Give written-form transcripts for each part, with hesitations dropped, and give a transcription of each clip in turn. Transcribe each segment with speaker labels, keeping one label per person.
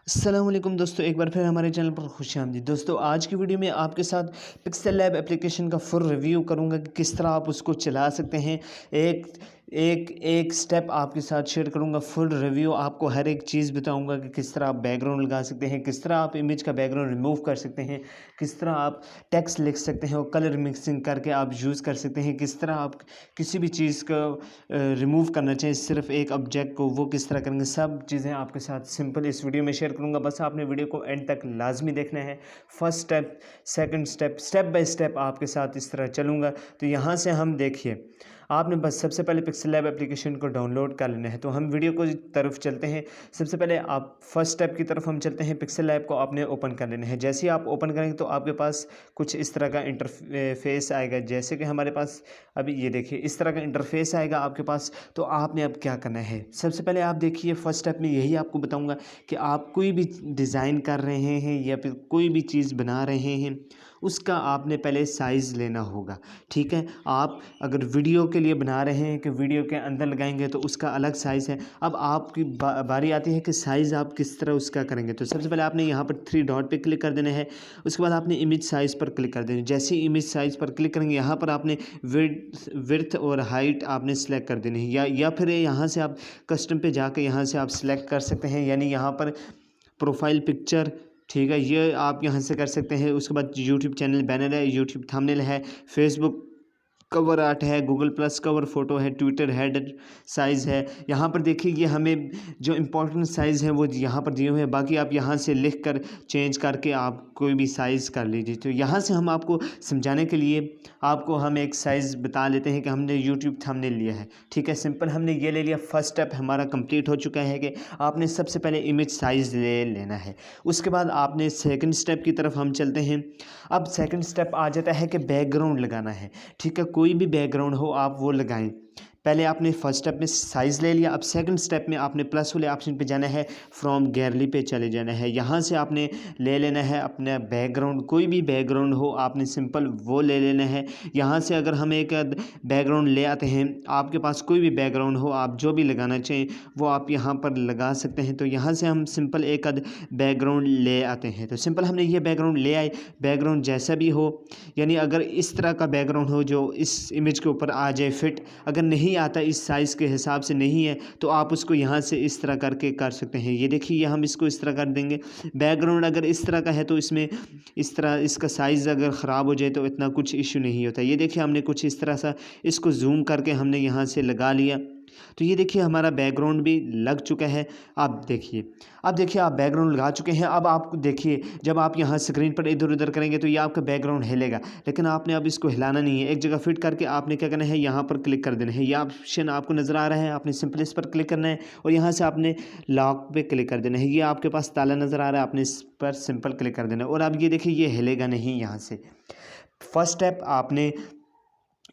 Speaker 1: अस्सलाम वालेकुम दोस्तों, एक बार फिर हमारे चैनल पर खुशामदीद। दोस्तों, आज की वीडियो में आपके साथ पिक्सेल लैब एप्लीकेशन का फुल रिव्यू करूंगा कि किस तरह आप उसको चला सकते हैं। एक एक एक स्टेप आपके साथ शेयर करूंगा, फुल रिव्यू आपको हर एक चीज़ बताऊंगा कि किस तरह आप बैकग्राउंड लगा सकते हैं, किस तरह आप इमेज का बैकग्राउंड रिमूव कर सकते हैं, किस तरह आप टेक्स्ट लिख सकते हैं और कलर मिक्सिंग करके आप यूज़ कर सकते हैं, किस तरह आप किसी भी चीज़ को रिमूव करना चाहिए, सिर्फ एक ऑब्जेक्ट को, वो किस तरह करेंगे। सब चीज़ें आपके साथ सिंपल इस वीडियो में शेयर करूंगा। बस आपने वीडियो को एंड तक लाजमी देखना है। First step, second step, step by step आपके साथ इस तरह चलूँगा। तो यहाँ से हम देखिए, आपने बस सबसे पहले पिक्सेल लैब एप्लीकेशन को डाउनलोड कर लेना है। तो हम वीडियो को तरफ चलते हैं। सबसे पहले आप फर्स्ट स्टेप की तरफ हम चलते हैं। पिक्सेल लैब को आपने ओपन कर लेना है। जैसे ही आप ओपन करेंगे तो आपके पास कुछ इस तरह का इंटरफेस आएगा। जैसे कि हमारे पास अभी ये देखिए इस तरह का इंटरफेस आएगा आपके पास। तो आपने अब क्या करना है, सबसे पहले आप देखिए फर्स्ट स्टेप में यही आपको बताऊंगा कि आप कोई भी डिज़ाइन कर रहे हैं या फिर कोई भी चीज़ बना रहे हैं, उसका आपने पहले साइज़ लेना होगा। ठीक है, आप अगर वीडियो के लिए बना रहे हैं कि वीडियो के अंदर लगाएंगे तो उसका अलग साइज़ है। अब आपकी बारी आती है कि साइज़ आप किस तरह उसका करेंगे। तो सबसे पहले आपने यहाँ पर 3 डॉट पे क्लिक कर देना है। उसके बाद आपने इमेज साइज़ पर क्लिक कर देना है। जैसे ही इमेज साइज़ पर क्लिक करेंगे, यहाँ पर आपने विड्थ और हाइट आपने सेलेक्ट कर देनी है, या फिर यहाँ से आप कस्टम पे जाकर यहाँ से आप सिलेक्ट कर सकते हैं। यानी यहाँ पर प्रोफाइल पिक्चर, ठीक है, ये आप यहाँ से कर सकते हैं। उसके बाद यूट्यूब चैनल बैनर है, यूट्यूब थंबनेल है, फेसबुक कवर आर्ट है, गूगल प्लस कवर फ़ोटो है, ट्विटर हेडर साइज़ है। यहाँ पर देखिए ये हमें जो इम्पोर्टेंट साइज़ है वो यहाँ पर दिए हुए हैं। बाकी आप यहाँ से लिख कर चेंज करके आप कोई भी साइज़ कर लीजिए। तो यहाँ से हम आपको समझाने के लिए आपको हम एक साइज़ बता लेते हैं कि हमने यूट्यूब थंबनेल लिया है। ठीक है, सिंपल हमने ये ले लिया। फर्स्ट स्टेप हमारा कंप्लीट हो चुका है कि आपने सबसे पहले इमेज साइज़ ले लेना है। उसके बाद आपने सेकंड स्टेप की तरफ हम चलते हैं। अब सेकंड स्टेप आ जाता है कि बैकग्राउंड लगाना है। ठीक है, कोई भी बैकग्राउंड हो आप वो लगाएं। पहले आपने फर्स्ट स्टेप में साइज़ ले लिया। अब सेकंड स्टेप में आपने प्लस वाले ऑप्शन पे जाना है, फ्रॉम गैलरी पे चले जाना है। यहाँ से आपने ले लेना है अपना बैकग्राउंड, कोई भी बैकग्राउंड हो आपने सिंपल वो ले लेना है। यहाँ से अगर हम एक बैकग्राउंड ले आते हैं, आपके पास कोई भी बैकग्राउंड हो, आप जो भी लगाना चाहें वो आप यहाँ पर लगा सकते हैं। तो यहाँ से हम सिंपल एक बैकग्राउंड ले आते हैं। तो सिंपल हमने ये बैकग्राउंड ले आए। बैकग्राउंड जैसा भी हो, यानी अगर इस तरह का बैकग्राउंड हो जो इस इमेज के ऊपर आ जाए फिट, अगर नहीं आता इस साइज़ के हिसाब से नहीं है तो आप उसको यहाँ से इस तरह करके कर सकते हैं। ये देखिए ये हम इसको इस तरह कर देंगे। बैकग्राउंड अगर इस तरह का है तो इसमें इस तरह इसका साइज़ अगर ख़राब हो जाए तो इतना कुछ इशू नहीं होता। ये देखिए हमने कुछ इस तरह सा इसको जूम करके हमने यहाँ से लगा लिया। तो ये देखिए हमारा बैकग्राउंड भी लग चुका है। अब देखिए आप बैकग्राउंड लगा चुके हैं। अब आप देखिए जब आप यहाँ स्क्रीन पर इधर उधर करेंगे तो ये आपका बैकग्राउंड हिलेगा, लेकिन आपने अब इसको हिलाना नहीं है। एक जगह फिट करके आपने क्या करना है, यहाँ पर क्लिक कर देना है। यह ऑप्शन आपको नज़र आ रहा है, आपने सिंपल इस पर क्लिक करना है और यहाँ से आपने लॉक पे क्लिक कर देना है। ये आपके पास ताला नज़र आ रहा है, आपने इस पर सिंपल क्लिक कर देना है और अब ये देखिए ये हिलेगा नहीं। यहाँ से फर्स्ट स्टेप आपने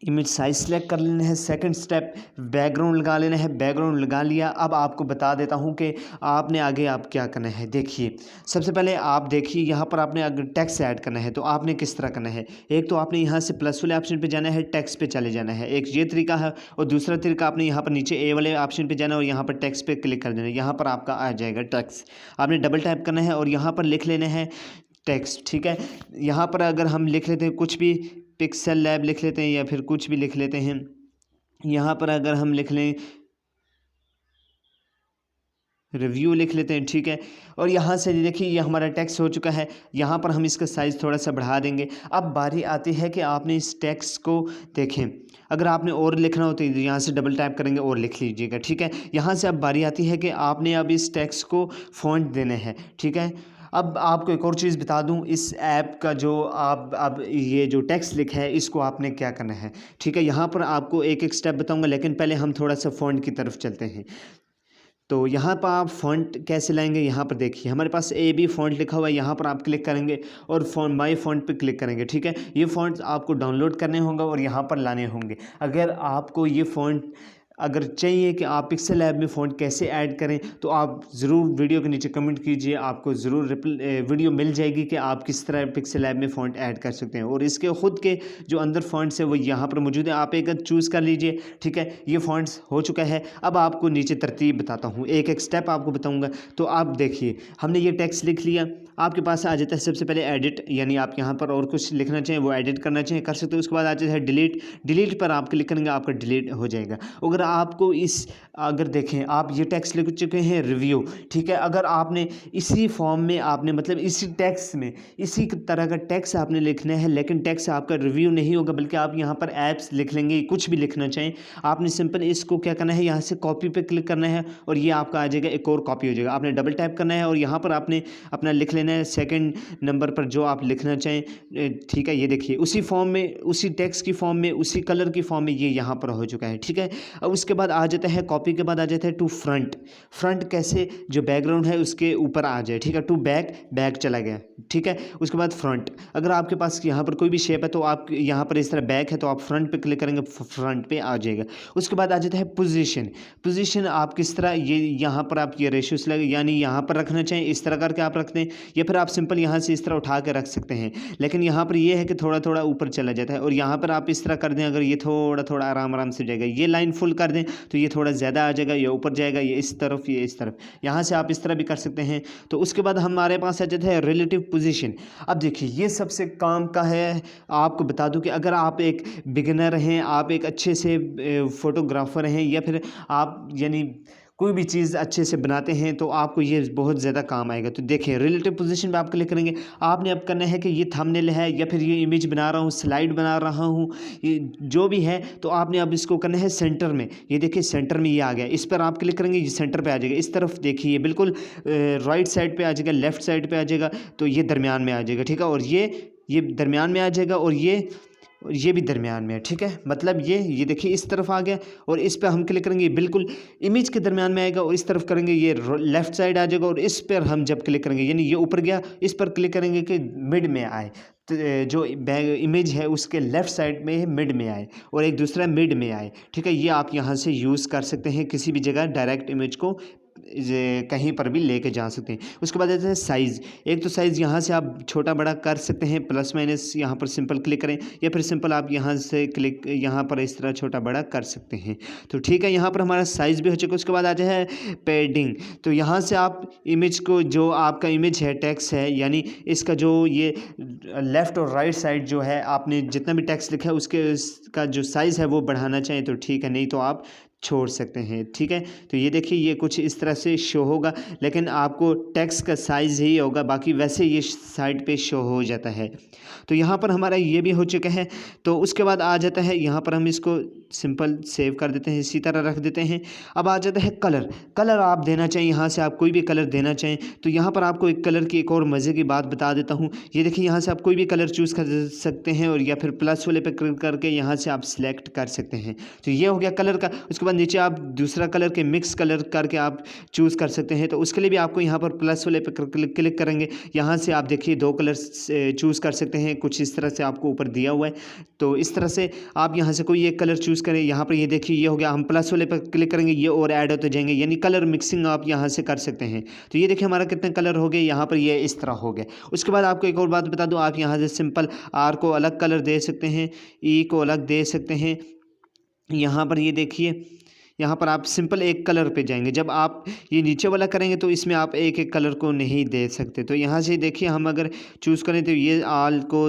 Speaker 1: इमेज साइज सेलेक्ट कर लेना है। सेकंड स्टेप बैकग्राउंड लगा लेना है। बैकग्राउंड लगा लिया। अब आपको बता देता हूं कि आपने आगे आप क्या करना है। देखिए सबसे पहले आप देखिए यहाँ पर आपने अगर टेक्स्ट ऐड करना है तो आपने किस तरह करना है। एक तो आपने यहाँ से प्लस वाले ऑप्शन पे जाना है, टेक्स्ट पे चले जाना है, एक ये तरीका है। और दूसरा तरीका आपने यहाँ पर नीचे ए वाले ऑप्शन पे जाना है और यहाँ पर टेक्स्ट पे क्लिक कर देना है। यहाँ पर आपका आ जाएगा टेक्स्ट, आपने डबल टाइप करना है और यहाँ पर लिख लेना है टेक्स्ट। ठीक है, यहाँ पर अगर हम लिख लेते हैं कुछ भी, पिक्सेल लैब लिख लेते हैं या फिर कुछ भी लिख लेते हैं। यहाँ पर अगर हम लिख लें रिव्यू लिख लेते हैं। ठीक है, और यहाँ से देखिए ये हमारा टेक्स्ट हो चुका है। यहाँ पर हम इसका साइज़ थोड़ा सा बढ़ा देंगे। अब बारी आती है कि आपने इस टेक्स्ट को देखें, अगर आपने और लिखना हो तो यहाँ से डबल टाइप करेंगे और लिख लीजिएगा। ठीक है, यहाँ से अब बारी आती है कि आपने अब इस टेक्स्ट को फ़ॉन्ट देना है। ठीक है, अब आपको एक और चीज़ बता दूं, इस ऐप का जो आप अब ये जो टेक्स्ट लिखा है इसको आपने क्या करना है। ठीक है, यहाँ पर आपको एक एक स्टेप बताऊंगा, लेकिन पहले हम थोड़ा सा फ़ॉन्ट की तरफ चलते हैं। तो यहाँ पर आप फ़ॉन्ट कैसे लाएंगे, यहाँ पर देखिए हमारे पास ए बी फ़ॉन्ट लिखा हुआ है। यहाँ पर आप क्लिक करेंगे और माई फ़ॉन्ट पे क्लिक करेंगे। ठीक है, ये फ़ॉन्ट आपको डाउनलोड करने होंगे और यहाँ पर लाने होंगे। अगर आपको ये फ़ॉन्ट अगर चाहिए कि आप पिक्सेल लैब में फ़ॉन्ट कैसे ऐड करें तो आप ज़रूर वीडियो के नीचे कमेंट कीजिए, आपको ज़रूर वीडियो मिल जाएगी कि आप किस तरह पिक्सेल लैब में फ़ॉन्ट ऐड कर सकते हैं। और इसके ख़ुद के जो अंदर फ़ॉन्ट्स है वो यहाँ पर मौजूद है, आप एक चूज़ कर लीजिए। ठीक है, ये फ़ॉन्ट्स हो चुका है। अब आपको नीचे तरतीब बताता हूँ, एक एक स्टेप आपको बताऊँगा। तो आप देखिए, हमने ये टेक्स्ट लिख लिया, आपके पास आ जाता है सबसे पहले एडिट, यानी आप यहाँ पर और कुछ लिखना चाहें वो एडिट करना चाहें कर सकते हो। उसके बाद आ जाता है डिलीट, डिलीट पर आप क्लिक करेंगे, आपका डिलीट हो जाएगा। अगर आपको अगर देखें, आप ये टेक्स्ट लिख चुके हैं रिव्यू, ठीक है, अगर आपने इसी फॉर्म में आपने मतलब इसी टेक्स्ट में इसी तरह का टेक्स्ट आपने लिखना है, लेकिन टेक्स्ट आपका रिव्यू नहीं होगा बल्कि आप यहाँ पर ऐप्स लिख लेंगे, कुछ भी लिखना चाहें आपने सिंपल इसको क्या करना है, यहाँ से कॉपी पे क्लिक करना है और ये आपका आ जाएगा, एक और कॉपी हो जाएगा। आपने डबल टैप करना है और यहाँ पर आपने अपना लिख लेना है सेकंड नंबर पर जो आप लिखना चाहें। ठीक है, ये देखिए उसी फॉर्म में, उसी टेक्स्ट की फॉर्म में, उसी कलर की फॉर्म में ये यहाँ पर हो चुका है। ठीक है, अब उसके बाद आ जाता है कॉपी के बाद आ जाता है टू फ्रंट। फ्रंट कैसे, जो बैकग्राउंड है उसके ऊपर आ जाए। ठीक है, टू बैक, बैक चला गया। ठीक है, उसके बाद फ्रंट, अगर आपके पास यहाँ पर कोई भी शेप है तो आप यहाँ पर इस तरह बैक है तो आप फ्रंट पे क्लिक करेंगे, फ्रंट पे आ जाएगा। उसके बाद आ जाता है पोजीशन। पोजीशन आप किस तरह, ये यहाँ पर आप ये रेशियो लगे, यानी यहाँ पर रखना चाहें इस तरह करके आप रख दें, या फिर आप सिंपल यहाँ से इस तरह उठा के रख सकते हैं। लेकिन यहाँ पर ये है कि थोड़ा थोड़ा ऊपर चला जाता है, और यहाँ पर आप इस तरह कर दें, अगर ये थोड़ा थोड़ा आराम आराम से जाएगा, ये लाइन फुल कर दें तो ये थोड़ा ज़्यादा आ जाएगा, ये ऊपर जाएगा, ये इस तरफ, ये इस तरफ, यहाँ से आप इस तरह भी कर सकते हैं। तो उसके बाद हमारे पास आ जाता है रिलेटिव पोजीशन। अब देखिए ये सबसे काम का है। आपको बता दूं कि अगर आप एक बिगिनर हैं, आप एक अच्छे से फोटोग्राफर हैं, या फिर आप यानी कोई भी चीज़ अच्छे से बनाते हैं तो आपको ये बहुत ज़्यादा काम आएगा। तो देखिए रिलेटिव पोजीशन पे आप क्लिक करेंगे, आपने अब करना है कि ये थंबनेल है या फिर ये इमेज बना रहा हूँ, स्लाइड बना रहा हूँ, ये जो भी है, तो आपने अब इसको करना है सेंटर में। ये देखिए सेंटर में ये आ गया, इस पर आप क्लिक करेंगे, ये सेंटर पे आ जाएगा। इस तरफ देखिए बिल्कुल राइट साइड पे आ जाएगा, लेफ्ट साइड पे आ जाएगा, तो ये दरमियान में आ जाएगा। ठीक है, और ये दरमियान में आ जाएगा, और ये भी दरमियान में है। ठीक है, मतलब ये देखिए इस तरफ आ गया, और इस पर हम क्लिक करेंगे बिल्कुल इमेज के दरमियान में आएगा, और इस तरफ करेंगे ये लेफ़्ट साइड आ जाएगा, और इस पर हम जब क्लिक करेंगे यानी ये ऊपर गया, इस पर क्लिक करेंगे कि मिड में आए, तो जो इमेज है उसके लेफ़्ट साइड में मिड में आए, और एक दूसरा मिड में आए। ठीक है, ये आप यहाँ से यूज़ कर सकते हैं किसी भी जगह डायरेक्ट इमेज को कहीं पर भी लेके जा सकते हैं। उसके बाद आता है साइज़। एक तो साइज़ यहाँ से आप छोटा बड़ा कर सकते हैं, प्लस माइनस यहाँ पर सिंपल क्लिक करें, या फिर सिंपल आप यहाँ से क्लिक यहाँ पर इस तरह छोटा बड़ा कर सकते हैं। तो ठीक है, यहाँ पर हमारा साइज़ भी हो चुका है। उसके बाद आ जाए पैडिंग। तो यहाँ से आप इमेज को, जो आपका इमेज है, टेक्स्ट है, यानी इसका जो ये लेफ़्ट और राइट साइड जो है, आपने जितना भी टेक्स्ट लिखा है उसका जो साइज़ है वो बढ़ाना चाहें तो ठीक है, नहीं तो आप छोड़ सकते हैं। ठीक है, तो ये देखिए ये कुछ इस तरह से शो होगा, लेकिन आपको टेक्स्ट का साइज़ ही होगा, बाकी वैसे ये साइड पे शो हो जाता है। तो यहाँ पर हमारा ये भी हो चुका है। तो उसके बाद आ जाता है, यहाँ पर हम इसको सिंपल सेव कर देते हैं, इसी तरह रख देते हैं। अब आ जाता है कलर। कलर आप देना चाहें, यहाँ से आप कोई भी कलर देना चाहें, तो यहाँ पर आपको एक कलर की एक और मज़े की बात बता देता हूँ। ये देखिए यहाँ से आप कोई भी कलर चूज़ कर सकते हैं, और या फिर प्लस वाले पे क्लिक करके यहाँ से आप सिलेक्ट कर सकते हैं। तो ये हो गया कलर का। उसके बाद नीचे आप दूसरा कलर के मिक्स कलर करके आप चूज़ कर सकते हैं। तो उसके लिए भी आपको यहाँ पर प्लस वाले पे क्लिक करेंगे, यहाँ से आप देखिए 2 कलर चूज़ कर सकते हैं, कुछ इस तरह से आपको ऊपर दिया हुआ है। तो इस तरह से आप यहाँ से कोई एक कलर चूज़ करें। यहाँ पर ये देखिए ये हो गया, हम प्लस वाले पर क्लिक करेंगे, ये और ऐड होते जाएंगे, यानी कलर मिक्सिंग आप यहाँ से कर सकते हैं। तो ये देखिए हमारा कितने कलर हो गए, यहाँ पर ये इस तरह हो गए। उसके बाद आपको एक और बात बता दूँ, आप यहाँ से सिंपल आर को अलग कलर दे सकते हैं, ई को अलग दे सकते हैं। यहाँ पर ये देखिए, यहाँ पर आप सिंपल एक कलर पे जाएंगे। जब आप ये नीचे वाला करेंगे तो इसमें आप एक एक कलर को नहीं दे सकते। तो यहाँ से देखिए हम अगर चूज़ करें तो ये आल को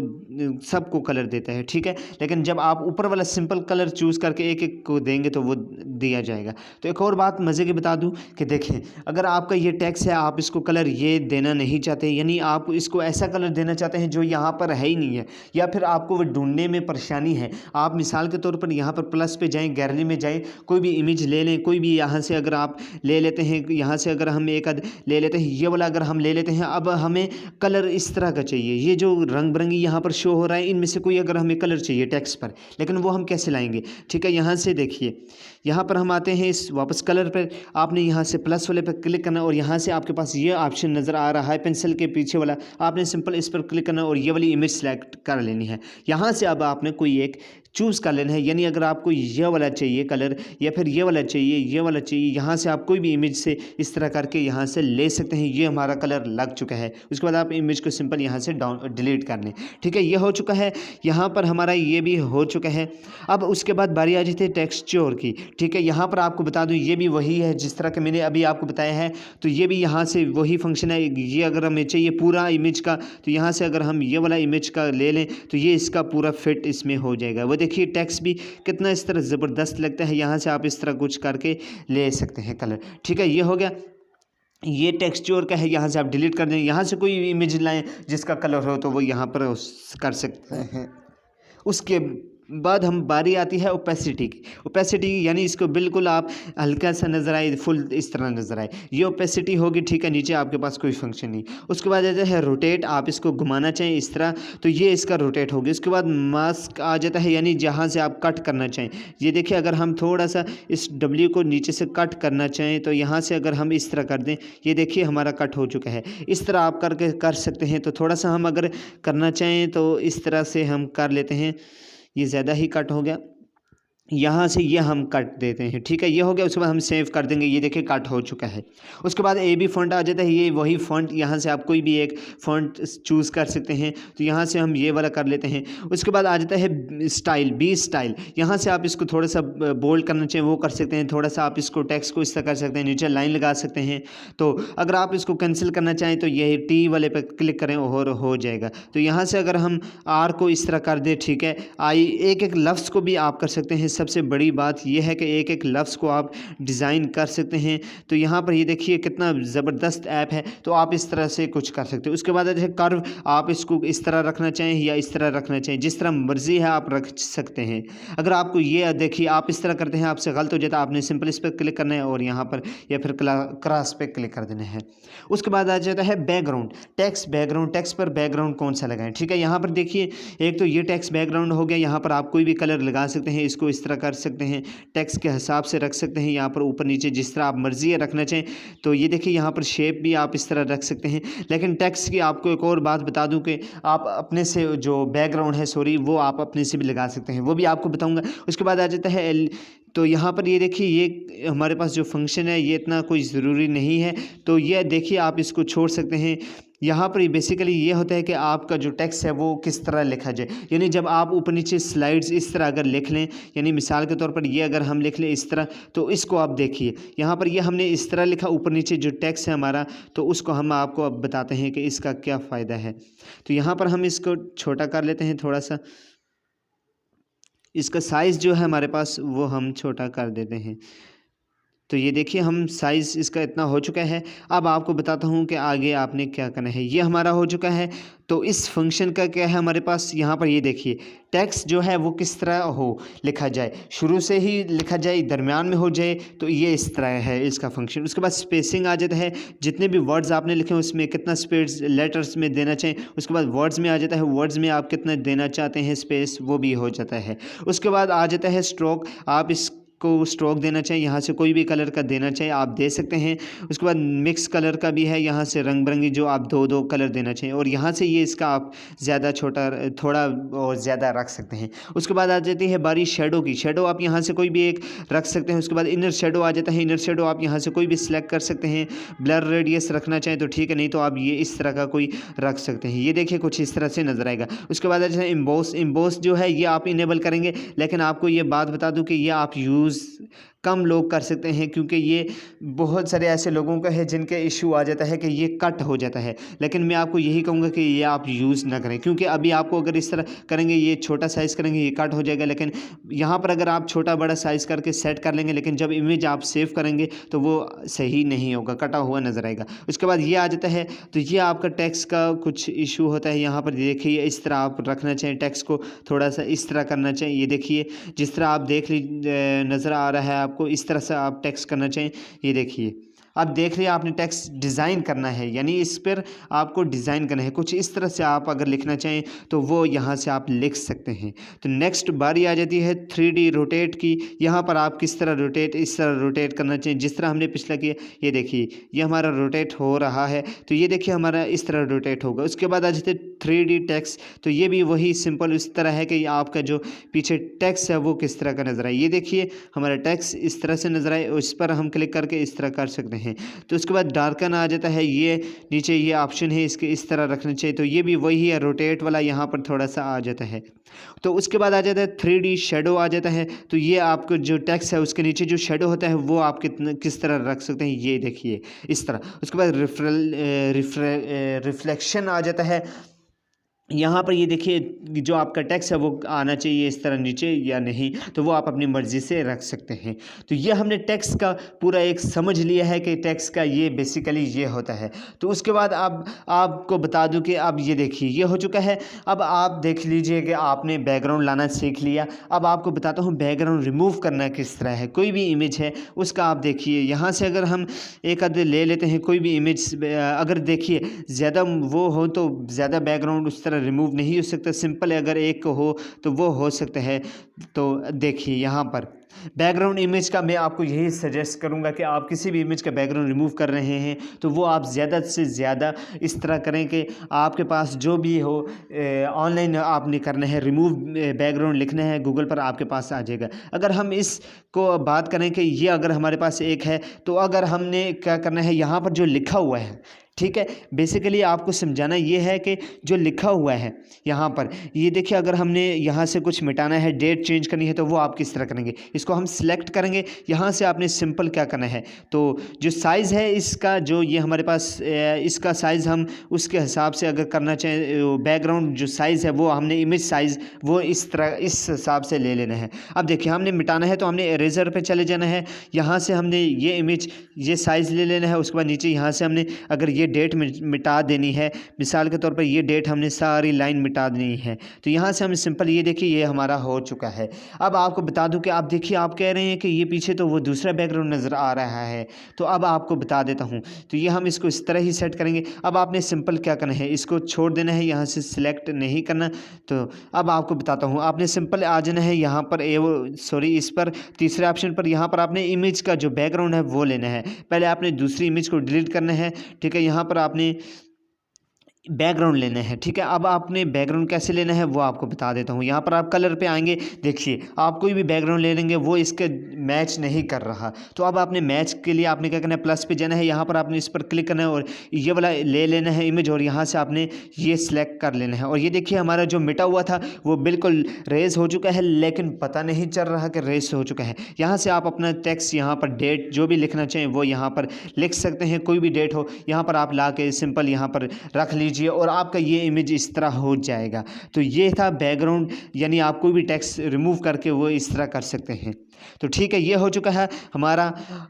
Speaker 1: सबको कलर देता है। ठीक है, लेकिन जब आप ऊपर वाला सिंपल कलर चूज़ करके एक एक को देंगे तो वो दिया जाएगा। तो एक और बात मज़े की बता दूँ कि देखें, अगर आपका ये टेक्स्ट है, आप इसको कलर ये देना नहीं चाहते, यानी आप इसको ऐसा कलर देना चाहते हैं जो यहाँ पर है ही नहीं है, या फिर आपको वो ढूंढने में परेशानी है, आप मिसाल के तौर पर यहाँ पर प्लस पे जाएँ, गैलरी में जाएँ, कोई भी इमेज ले लें, कोई भी यहाँ से अगर आप ले लेते हैं, यहाँ से अगर हम एक ले लेते हैं, ये वाला अगर हम ले लेते हैं, अब हमें कलर इस तरह का चाहिए, ये जो रंग बिरंगी यहाँ पर शो हो रहा है, इनमें से कोई अगर हमें कलर चाहिए टेक्स्ट पर, लेकिन वो हम कैसे लाएंगे? ठीक है, यहाँ से देखिए, यहाँ पर हम आते हैं इस वापस कलर पर, आपने यहाँ से प्लस वाले पर क्लिक करना, और यहाँ से आपके पास ये ऑप्शन नज़र आ रहा है पेंसिल के पीछे वाला, आपने सिंपल इस पर क्लिक करना और ये वाली इमेज सेलेक्ट कर लेनी है। यहाँ से अब आपने कोई एक चूज़ कर लेना है। यानी अगर आपको ये वाला चाहिए कलर या फिर ये वाला चाहिए, ये वाला चाहिए, यहाँ से आप कोई भी इमेज से इस तरह करके यहाँ से ले सकते हैं। ये हमारा कलर लग चुका है। उसके बाद आप इमेज को सिंपल यहाँ से डिलीट कर लें। ठीक है, ये हो चुका है। यहाँ पर हमारा ये भी हो चुका है। अब उसके बाद बारी आ जाती है टेक्सचर की। ठीक है, यहाँ पर आपको बता दूँ ये भी वही है जिस तरह के मैंने अभी आपको बताया है। तो ये भी यहाँ से वही फंक्शन है। ये अगर हमें चाहिए पूरा इमेज का, तो यहाँ से अगर हम ये वाला इमेज का ले लें तो ये इसका पूरा फिट इसमें हो जाएगा। वो देखिए टेक्स्ट भी कितना इस तरह ज़बरदस्त लगता है। यहाँ से आप इस तरह कुछ करके ले सकते हैं कलर। ठीक है, ये हो गया। ये टेक्सचर का है, यहाँ से आप डिलीट कर दें। यहाँ से कोई इमेज लाएं जिसका कलर हो तो वो यहाँ पर कर सकते हैं। उसके बाद हम बारी आती है ओपेसिटी की। ओपेसिटी यानी इसको बिल्कुल आप हल्का सा नज़र आए, फुल इस तरह नज़र आए, ये ओपेसिटी होगी। ठीक है, नीचे आपके पास कोई फंक्शन नहीं। उसके बाद आता है रोटेट, आप इसको घुमाना चाहें इस तरह तो ये इसका रोटेट होगी। उसके बाद मास्क आ जाता है, यानी जहाँ से आप कट करना चाहें। ये देखिए अगर हम थोड़ा सा इस डब्ल्यू को नीचे से कट करना चाहें तो यहाँ से अगर हम इस तरह कर दें, ये देखिए हमारा कट हो चुका है। इस तरह आप करके कर सकते हैं। तो थोड़ा सा हम अगर करना चाहें तो इस तरह से हम कर लेते हैं। ये ज़्यादा ही कट हो गया, यहाँ से ये हम कट देते हैं। ठीक है, ये हो गया। उसके बाद हम सेव कर देंगे। ये देखिए कट हो चुका है। उसके बाद ए बी फॉन्ट आ जाता है। ये वही फॉन्ट, यहाँ से आप कोई भी एक फॉन्ट चूज़ कर सकते हैं। तो यहाँ से हम ये वाला कर लेते हैं। उसके बाद आ जाता है स्टाइल, बी स्टाइल। यहाँ से आप इसको थोड़ा सा बोल्ड करना चाहिए वो कर सकते हैं। थोड़ा सा आप इसको टेक्स्ट को इस तरह कर सकते हैं, नीचे लाइन लगा सकते हैं। तो अगर आप इसको कैंसिल करना चाहें तो ये टी वाले पर क्लिक करें और हो जाएगा। तो यहाँ से अगर हम आर को इस तरह कर दें, ठीक है, आई एक एक लफ्ज़ को भी आप कर सकते हैं। सबसे बड़ी बात यह है कि एक एक लफ्ज़ को आप डिज़ाइन कर सकते हैं। तो यहाँ पर ये देखिए कितना ज़बरदस्त ऐप है। तो आप इस तरह से कुछ कर सकते हो। उसके बाद है कर्व, आप इसको इस तरह रखना चाहें या इस तरह रखना चाहें, जिस तरह मर्ज़ी है आप रख सकते हैं। अगर आपको ये देखिए आप इस तरह करते हैं, आपसे गलत हो जाता है, आपने सिंपल इस पर क्लिक करना है और यहाँ पर या फिर क्रॉस पे क्लिक कर देना है। उसके बाद आ जाता है बैकग्राउंड, टेक्स्ट बैकग्राउंड। टेक्स्ट पर बैकग्राउंड कौन सा लगाएं। ठीक है, यहाँ पर देखिए एक तो ये टेक्स्ट बैकग्राउंड हो गया। यहाँ पर आप कोई भी कलर लगा सकते हैं, इसको इस तरह कर सकते हैं, टेक्स्ट के हिसाब से रख सकते हैं। यहाँ पर ऊपर नीचे जिस तरह आप मर्जी है रखना चाहें। तो ये देखिए यहाँ पर शेप भी आप इस तरह रख सकते हैं। लेकिन टेक्स्ट की आपको एक और बात बता दूं कि आप अपने से जो बैकग्राउंड है वो आप अपने से भी लगा सकते हैं, वो भी आपको बताऊंगा। उसके बाद आ जाता है तो यहाँ पर ये देखिए ये हमारे पास जो फंक्शन है ये इतना कोई ज़रूरी नहीं है। तो ये देखिए आप इसको छोड़ सकते हैं। यहाँ पर बेसिकली ये होता है कि आपका जो टेक्स्ट है वो किस तरह लिखा जाए। यानी जब आप ऊपर नीचे स्लाइड्स इस तरह अगर लिख लें, यानी मिसाल के तौर पर ये अगर हम लिख लें इस तरह, तो इसको आप देखिए यहाँ पर ये हमने इस तरह लिखा, ऊपर नीचे जो टेक्स्ट है हमारा, तो उसको हम आपको अब बताते हैं कि इसका क्या फ़ायदा है। तो यहाँ पर हम इसको छोटा कर लेते हैं थोड़ा सा, इसका साइज़ जो है हमारे पास वो हम छोटा कर देते हैं। तो ये देखिए हम साइज़ इसका इतना हो चुका है। अब आपको बताता हूँ कि आगे आपने क्या करना है। ये हमारा हो चुका है। तो इस फंक्शन का क्या है हमारे पास, यहाँ पर ये देखिए टेक्स्ट जो है वो किस तरह हो लिखा जाए, शुरू से ही लिखा जाए, दरमियान में हो जाए, तो ये इस तरह है इसका फंक्शन। उसके बाद स्पेसिंग आ जाता है, जितने भी वर्ड्स आपने लिखे हैं उसमें कितना स्पेस लेटर्स में देना चाहिए। उसके बाद वर्ड्स में आ जाता है, वर्ड्स में आप कितना देना चाहते हैं स्पेस, वो भी हो जाता है। उसके बाद आ जाता है स्ट्रोक, आप इस को स्ट्रोक देना चाहिए, यहाँ से कोई भी कलर का देना चाहिए आप दे सकते हैं। उसके बाद मिक्स कलर का भी है, यहाँ से रंग बिरंगी जो आप दो दो कलर देना चाहिए, और यहाँ से ये इसका आप ज़्यादा छोटा थोड़ा और ज़्यादा रख सकते हैं। उसके बाद आ जाती है बारी शेडो की। शेडो आप यहाँ से कोई भी एक रख सकते हैं। उसके बाद इनर शेडो आ जाता है। इनर शेडो आप यहाँ से कोई भी सिलेक्ट कर सकते हैं। ब्लर रेडियस रखना चाहें तो ठीक है, नहीं तो आप ये इस तरह का कोई रख सकते हैं। ये देखिए कुछ इस तरह से नज़र आएगा। उसके बाद आ जाता है इम्बोस। इम्बोस जो है ये आप इनेबल करेंगे, लेकिन आपको ये बात बता दूँ कि ये आप यूज़ कम लोग कर सकते हैं, क्योंकि ये बहुत सारे ऐसे लोगों का है जिनके इशू आ जाता है कि ये कट हो जाता है। लेकिन मैं आपको यही कहूँगा कि ये आप यूज़ ना करें, क्योंकि अभी आपको अगर इस तरह करेंगे, ये छोटा साइज़ करेंगे, ये कट हो जाएगा। लेकिन यहाँ पर अगर आप छोटा बड़ा साइज़ करके सेट कर लेंगे, लेकिन जब इमेज आप सेव करेंगे तो वो सही नहीं होगा, कटा हुआ नज़र आएगा। उसके बाद ये आ जाता है। तो ये आपका टेक्स्ट का कुछ इशू होता है। यहाँ पर देखिए इस तरह आप रखना चाहिए, टेक्स्ट को थोड़ा सा इस तरह करना चाहिए। ये देखिए जिस तरह आप देख लीजिए नज़र आ रहा है आपको, इस तरह से आप टेक्स्ट करना चाहिए। ये देखिए आप देख रहे हैं आपने टेक्स्ट डिज़ाइन करना है, यानी इस पर आपको डिज़ाइन करना है कुछ इस तरह से। आप अगर लिखना चाहें तो वो यहाँ से आप लिख सकते हैं। तो नेक्स्ट बारी आ जाती है 3D रोटेट की। यहाँ पर आप किस तरह रोटेट, इस तरह रोटेट करना चाहिए जिस तरह हमने पिछला किया। ये देखिए ये हमारा रोटेट हो रहा है, तो ये देखिए हमारा इस तरह रोटेट होगा। उसके बाद आ जाते 3D टेक्स्ट, तो ये भी वही सिंपल इस तरह है कि आपका जो पीछे टेक्स्ट है वो किस तरह का नज़र आए। ये देखिए हमारा टेक्स्ट इस तरह से नज़र आए, उस पर हम क्लिक करके इस तरह कर सकते हैं। तो उसके बाद डार्कन आ जाता है, ये नीचे ये ऑप्शन है इसके इस तरह रखना चाहिए, तो ये भी वही है रोटेट वाला, यहाँ पर थोड़ा सा आ जाता है। तो उसके बाद आ जाता है 3D शेडो आ जाता है। तो ये आपको जो टेक्स्ट है उसके नीचे जो शेडो होता है वो आप किस तरह रख सकते हैं, ये देखिए इस तरह। उसके बाद रिफ्लेक्शन आ जाता है। यहाँ पर ये देखिए जो आपका टेक्स्ट है वो आना चाहिए इस तरह नीचे या नहीं, तो वो आप अपनी मर्ज़ी से रख सकते हैं। तो ये हमने टेक्स्ट का पूरा एक समझ लिया है कि टेक्स्ट का ये बेसिकली ये होता है। तो उसके बाद अब आपको बता दूं कि अब ये देखिए ये हो चुका है। अब आप देख लीजिए कि आपने बैकग्राउंड लाना सीख लिया। अब आपको बताता हूँ बैकग्राउंड रिमूव करना किस तरह है। कोई भी इमेज है उसका आप देखिए यहाँ से अगर हम एक आध ले लेते हैं कोई भी इमेज, अगर देखिए ज़्यादा वो हो तो ज़्यादा बैकग्राउंड उस तरह रिमूव नहीं हो सकता, सिंपल अगर एक हो तो वो हो सकता है। तो देखिए यहाँ पर बैकग्राउंड इमेज का मैं आपको यही सजेस्ट करूँगा कि आप किसी भी इमेज का बैकग्राउंड रिमूव कर रहे हैं तो वो आप ज़्यादा से ज़्यादा इस तरह करें कि आपके पास जो भी हो ऑनलाइन आपने करना है, रिमूव बैकग्राउंड लिखना है, गूगल पर आपके पास आ जाएगा। अगर हम इसको बात करें कि ये अगर हमारे पास एक है तो अगर हमने क्या करना है, यहाँ पर जो लिखा हुआ है, ठीक है, बेसिकली आपको समझाना ये है कि जो लिखा हुआ है यहाँ पर, ये देखिए अगर हमने यहाँ से कुछ मिटाना है, डेट चेंज करनी है, तो वो आप किस तरह करेंगे। इसको हम सिलेक्ट करेंगे, यहाँ से आपने सिंपल क्या करना है, तो जो साइज़ है इसका, जो ये हमारे पास इसका साइज़ हम उसके हिसाब से अगर करना चाहें, बैकग्राउंड जो साइज़ है वो हमने इमेज साइज़ वो इस तरह इस हिसाब से ले लेना है। अब देखिए हमने मिटाना है तो हमने इरेजर पे चले जाना है, यहाँ से हमने ये इमेज ये साइज़ ले लेना है। उसके बाद नीचे यहाँ से हमने अगर ये डेट मिटा देनी है, मिसाल के तौर पर ये डेट हमने सारी लाइन मिटा देनी है, तो यहाँ से हम सिंपल ये देखिए ये हमारा हो चुका है। अब आपको बता दूं कि आप देखिए आप कह रहे हैं कि ये पीछे तो वो दूसरा बैकग्राउंड नज़र आ रहा है, तो अब आपको बता देता हूँ। तो ये हम इसको इस तरह ही सेट करेंगे। अब आपने सिंपल क्या करना है, इसको छोड़ देना है, यहाँ से सिलेक्ट नहीं करना। तो अब आपको बताता हूँ, आपने सिंपल आ जाना है यहाँ पर इस पर तीसरे ऑप्शन पर, यहाँ पर आपने इमेज का जो बैकग्राउंड है वो लेना है। पहले आपने दूसरी इमेज को डिलीट करना है, ठीक है, यहाँ पर आपने बैकग्राउंड लेना है, ठीक है। अब आपने बैकग्राउंड कैसे लेना है वो आपको बता देता हूँ। यहाँ पर आप कलर पे आएंगे, देखिए आप कोई भी बैकग्राउंड ले लेंगे वो इसके मैच नहीं कर रहा, तो अब आपने मैच के लिए आपने क्या करना है, प्लस पे जाना है, यहाँ पर आपने इस पर क्लिक करना है और ये वाला ले लेना है इमेज, और यहाँ से आपने ये सिलेक्ट कर लेना है। और ये देखिए हमारा जो मिटा हुआ था वो बिल्कुल रेस हो चुका है, लेकिन पता नहीं चल रहा कि रेस हो चुका है। यहाँ से आप अपना टेक्स्ट यहाँ पर डेट जो भी लिखना चाहें वो यहाँ पर लिख सकते हैं, कोई भी डेट हो यहाँ पर आप ला के सिंपल यहाँ पर रख लीजिए और आपका ये इमेज इस तरह हो जाएगा। तो ये था बैकग्राउंड, यानी आप कोई भी टेक्स्ट रिमूव करके वो इस तरह कर सकते हैं। तो ठीक है, ये हो चुका है हमारा।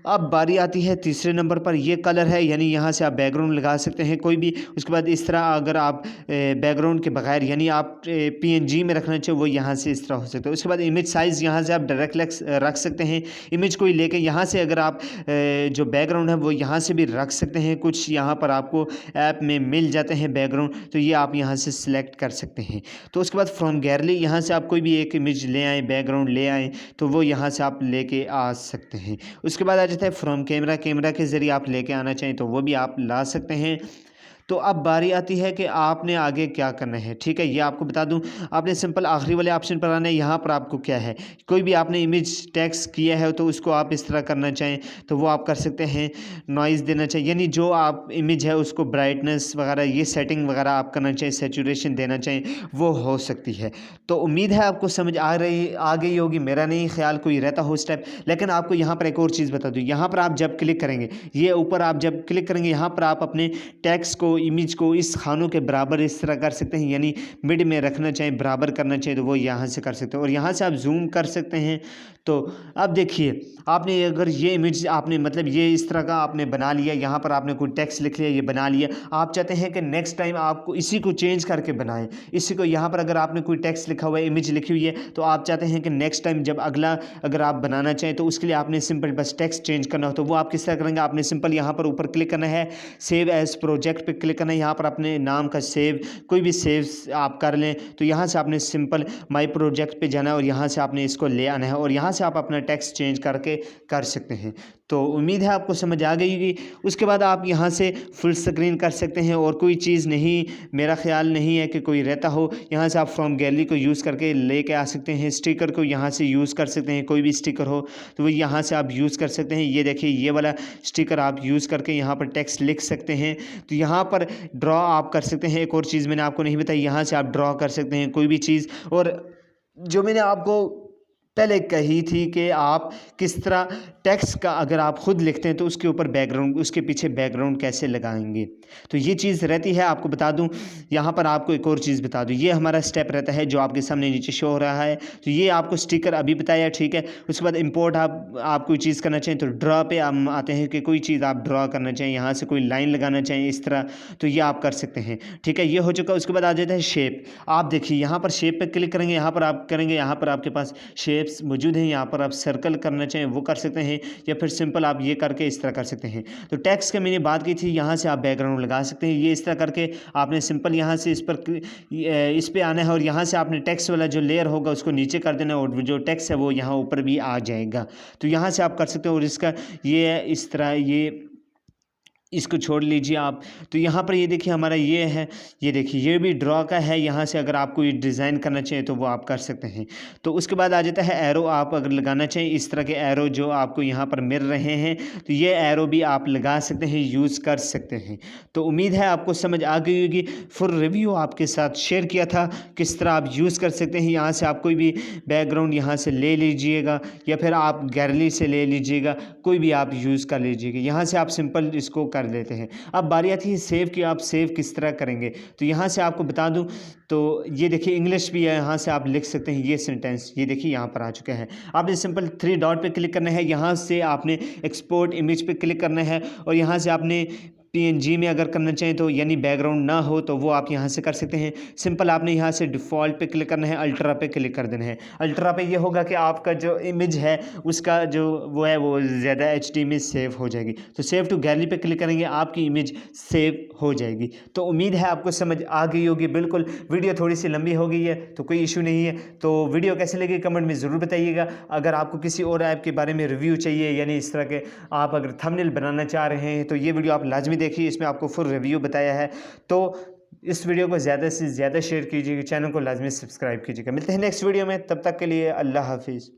Speaker 1: अब बारी आती है तीसरे नंबर पर, ये कलर है, यानी यहाँ से आप बैकग्राउंड लगा सकते हैं कोई भी। उसके बाद इस तरह अगर आप बैकग्राउंड के बगैर यानी आप PNG में रखना चाहिए वो यहाँ से इस तरह हो सकता है। उसके बाद इमेज साइज़ यहाँ से आप डायरेक्ट रख सकते हैं, इमेज कोई लेके यहाँ से अगर आप जो बैकग्राउंड है वो यहाँ से भी रख सकते हैं। कुछ यहाँ पर आपको ऐप में मिल जाते हैं बैकग्राउंड, तो ये आप यहाँ से सिलेक्ट कर सकते हैं। तो उसके बाद फ्रॉम गैलरी यहाँ से आप कोई भी एक इमेज ले आएँ, बैकग्राउंड ले आएँ, तो वो यहाँ से आप लेके आ सकते हैं। उसके बाद आ जाता है फ्रॉम कैमरा, कैमरा के ज़रिए आप लेके आना चाहें तो वो भी आप ला सकते हैं। तो अब बारी आती है कि आपने आगे क्या करना है, ठीक है, ये आपको बता दूं। आपने सिंपल आखिरी वाले ऑप्शन पर आना है। यहाँ पर आपको क्या है, कोई भी आपने इमेज टेक्स्ट किया है तो उसको आप इस तरह करना चाहें तो वो आप कर सकते हैं। नॉइज़ देना चाहिए, यानी जो आप इमेज है उसको ब्राइटनेस वगैरह ये सेटिंग वगैरह आप करना चाहें, सेचुरेशन देना चाहें, वो हो सकती है। तो उम्मीद है आपको समझ आ गई होगी। मेरा नहीं ख्याल कोई रहता हो स्टेप, लेकिन आपको यहाँ पर एक और चीज़ बता दूँ। यहाँ पर आप जब क्लिक करेंगे, ये ऊपर आप जब क्लिक करेंगे यहाँ पर आप अपने टेक्स्ट को इमेज को इस खानों के बराबर इस तरह कर सकते हैं, यानी मिड में रखना चाहें, बराबर करना चाहिए तो वो यहाँ से कर सकते हैं। और यहाँ से आप जूम कर सकते हैं। तो अब देखिए, आपने अगर ये इमेज आपने मतलब ये इस तरह का आपने बना लिया, यहाँ पर आपने कोई टेक्स्ट लिख लिया, ये बना लिया। आप चाहते हैं कि नेक्स्ट टाइम आपको इसी को चेंज करके बनाएं, इसी को यहाँ पर अगर आपने कोई टेक्स्ट लिखा हुआ है, इमेज लिखी हुई है, तो आप चाहते हैं कि नेक्स्ट टाइम जब अगला अगर आप बनाना चाहें तो उसके लिए आपने सिंपल बस टेक्स्ट चेंज करना हो। तो वो आप किस तरह करेंगे, आपने सिंपल यहाँ पर ऊपर क्लिक करना है, सेव एज प्रोजेक्ट पे क्लिक करना है। यहाँ पर अपने नाम का सेव कोई भी सेव आप कर लें। तो यहाँ से आपने सिंपल माई प्रोजेक्ट पे जाना है और यहाँ से आपने इसको ले आना है और यहाँ से आप अपना टेक्स्ट चेंज करके कर सकते हैं। तो उम्मीद है आपको समझ आ गई होगी। उसके बाद आप यहाँ से फुल स्क्रीन कर सकते हैं और कोई चीज़ नहीं, मेरा ख्याल नहीं है कि कोई रहता हो। यहाँ से आप फ्रॉम गैलरी को यूज़ करके लेके आ सकते हैं। स्टिकर को यहाँ से यूज़ कर सकते हैं, कोई भी स्टिकर हो तो वो यहाँ से आप यूज़ कर सकते हैं। ये देखिए, ये वाला स्टिकर आप यूज़ करके यहाँ पर टेक्स्ट लिख सकते हैं। तो यहाँ पर ड्रॉ आप कर सकते हैं। एक और चीज़ मैंने आपको नहीं बताई, यहाँ से आप ड्रॉ कर सकते हैं कोई भी चीज़। और जो मैंने आपको पहले कही थी कि आप किस तरह टेक्स्ट का अगर आप खुद लिखते हैं तो उसके ऊपर बैकग्राउंड, उसके पीछे बैकग्राउंड कैसे लगाएंगे, तो ये चीज़ रहती है। आपको बता दूं, यहाँ पर आपको एक और चीज़ बता दूं, ये हमारा स्टेप रहता है जो आपके सामने नीचे शो हो रहा है। तो ये आपको स्टिकर अभी बताया, ठीक है। उसके बाद इंपोर्ट आप कोई चीज़ करना चाहें तो ड्रॉ पे हम आते हैं कि कोई चीज़ आप ड्रॉ करना चाहें, यहाँ से कोई लाइन लगाना चाहें इस तरह, तो ये आप कर सकते हैं, ठीक है। ये हो चुका। उसके बाद आ जाता है शेप। आप देखिए, यहाँ पर शेप पे क्लिक करेंगे, यहाँ पर आप करेंगे, यहाँ पर आपके पास शेप्स मौजूद हैं। यहाँ पर आप सर्कल करना चाहें वो कर सकते हैं, या फिर सिंपल आप ये करके इस तरह कर सकते हैं। तो टेक्स्ट का मैंने बात की थी, यहाँ से आप बैकग्राउंड लगा सकते हैं। ये इस तरह करके आपने सिंपल यहाँ से इस पर आना है और यहाँ से आपने टेक्स्ट वाला जो लेयर होगा उसको नीचे कर देना है और जो टेक्स्ट है वो यहाँ ऊपर भी आ जाएगा। तो यहाँ से आप कर सकते हो। और इसका ये इस तरह ये इसको छोड़ लीजिए आप। तो यहाँ पर ये देखिए हमारा ये है, ये देखिए ये भी ड्रॉ का है। यहाँ से अगर आप कोई डिज़ाइन करना चाहिए तो वो आप कर सकते हैं। तो उसके बाद आ जाता है एरो। आप अगर लगाना चाहिए इस तरह के एरो जो आपको यहाँ पर मिल रहे हैं, तो ये एरो भी आप लगा सकते हैं, यूज़ कर सकते हैं। तो उम्मीद है आपको समझ आ गई होगी। फुल रिव्यू आपके साथ शेयर किया था किस तरह आप यूज़ कर सकते हैं। यहाँ से आप कोई भी बैकग्राउंड यहाँ से ले लीजिएगा या फिर आप गैलरी से ले लीजिएगा, कोई भी आप यूज़ कर लीजिएगा। यहाँ से आप सिंपल इसको कर लेते हैं। अब बारी आती है सेव की। आप सेव किस तरह करेंगे, तो यहाँ से आपको बता दूं, तो ये देखिए इंग्लिश भी है, यहाँ से आप लिख सकते हैं ये सेंटेंस। ये देखिए यहाँ पर आ चुका है। आपने सिंपल 3 डॉट पे क्लिक करना है, यहाँ से आपने एक्सपोर्ट इमेज पे क्लिक करना है और यहाँ से आपने PNG में अगर करना चाहें तो यानी बैकग्राउंड ना हो तो वो आप यहाँ से कर सकते हैं। सिंपल आपने यहाँ से डिफ़ॉल्ट पे क्लिक करना है, अल्ट्रा पे क्लिक कर देना है। अल्ट्रा पे ये होगा कि आपका जो इमेज है उसका जो वो है वो ज़्यादा HD में सेव हो जाएगी। तो सेव टू गैलरी पे क्लिक करेंगे, आपकी इमेज सेव हो जाएगी। तो उम्मीद है आपको समझ आ गई होगी। बिल्कुल, वीडियो थोड़ी सी लंबी हो गई है तो कोई इशू नहीं है। तो वीडियो कैसे लगी कमेंट में ज़रूर बताइएगा। अगर आपको किसी और ऐप के बारे में रिव्यू चाहिए, यानी इस तरह के आप अगर थंबनेल बनाना चाह रहे हैं, तो ये वीडियो आप लाजमी देखिए, इसमें आपको फुल रिव्यू बताया है। तो इस वीडियो को ज़्यादा से ज़्यादा शेयर कीजिएगा, चैनल को लाजमी सब्सक्राइब कीजिएगा। मिलते हैं नेक्स्ट वीडियो में, तब तक के लिए अल्लाह हाफिज़।